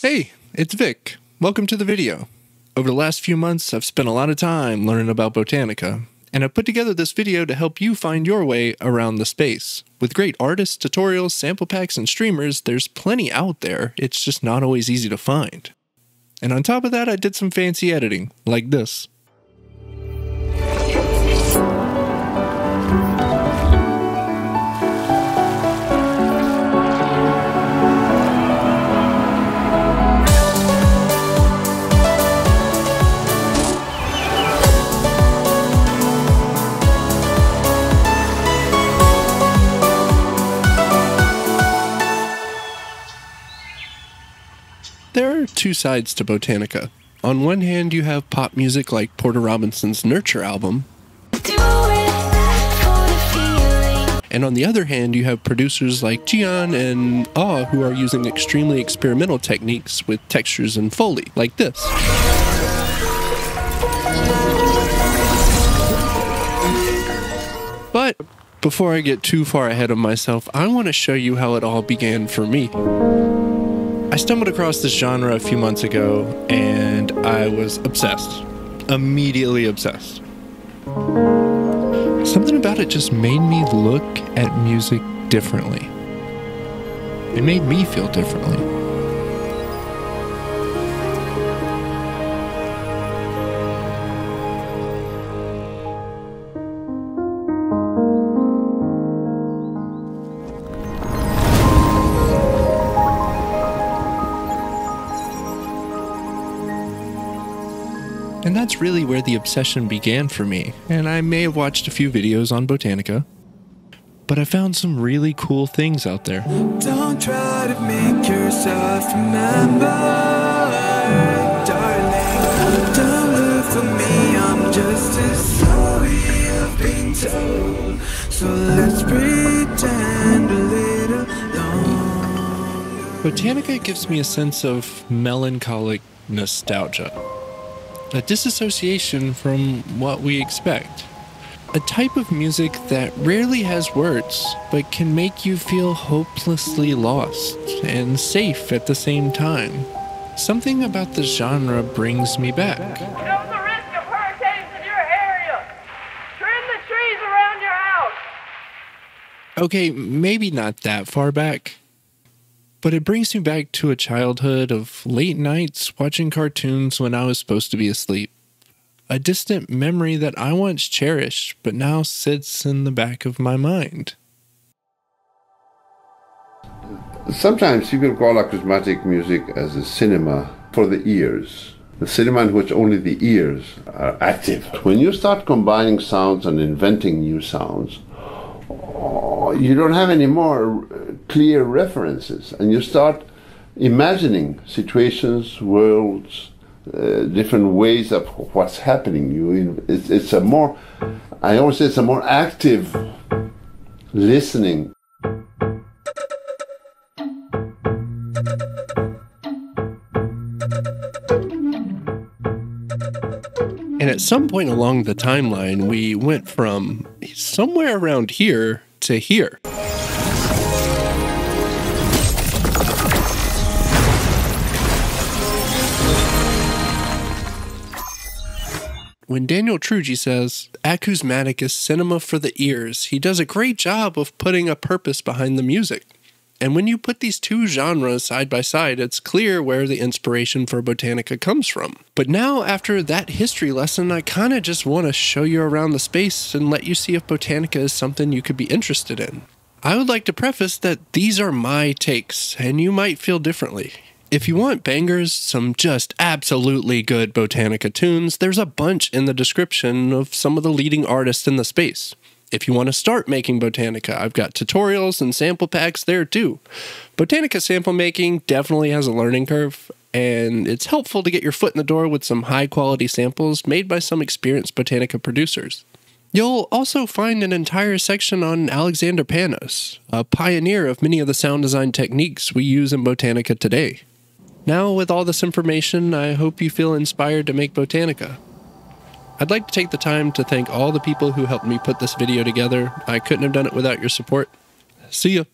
Hey, it's Vic. Welcome to the video. Over the last few months, I've spent a lot of time learning about Botanica, and I've put together this video to help you find your way around the space. With great artists, tutorials, sample packs, and streamers, there's plenty out there, it's just not always easy to find. And on top of that, I did some fancy editing, like this. There are two sides to Botanica. On one hand, you have pop music like Porter Robinson's Nurture album. And on the other hand, you have producers like Gian and Awe who are using extremely experimental techniques with textures and Foley, like this. But before I get too far ahead of myself, I want to show you how it all began for me. I stumbled across this genre a few months ago, and I was obsessed. Immediately obsessed. Something about it just made me look at music differently. It made me feel differently. And that's really where the obsession began for me, and I may have watched a few videos on Botanica, but I found some really cool things out there. Don't try to make yourself remember, darling. Don't look for me, I'm just a story of being told. So let's pretend a little longer. Botanica gives me a sense of melancholic nostalgia. A disassociation from what we expect. A type of music that rarely has words, but can make you feel hopelessly lost and safe at the same time. Something about the genre brings me back. You know the risk of hurricanes in your area. Trim the trees around your house. Okay, maybe not that far back. But it brings me back to a childhood of late nights watching cartoons when I was supposed to be asleep. A distant memory that I once cherished, but now sits in the back of my mind. Sometimes people call acousmatic music as a cinema for the ears. The cinema in which only the ears are active. When you start combining sounds and inventing new sounds, you don't have any more clear references, and you start imagining situations, worlds, different ways of what's happening. It's a more, I always say, it's a more active listening. And at some point along the timeline, we went from somewhere around here to here. When Daniel Trugy says, acousmatic is cinema for the ears, he does a great job of putting a purpose behind the music. And when you put these two genres side by side, it's clear where the inspiration for Botanica comes from. But now, after that history lesson, I kind of just want to show you around the space and let you see if Botanica is something you could be interested in. I would like to preface that these are my takes, and you might feel differently. If you want bangers, some just absolutely good Botanica tunes, there's a bunch in the description of some of the leading artists in the space. If you want to start making Botanica, I've got tutorials and sample packs there too. Botanica sample making definitely has a learning curve, and it's helpful to get your foot in the door with some high-quality samples made by some experienced Botanica producers. You'll also find an entire section on Alexander Panos, a pioneer of many of the sound design techniques we use in Botanica today. Now, with all this information, I hope you feel inspired to make Botanica. I'd like to take the time to thank all the people who helped me put this video together. I couldn't have done it without your support. See ya!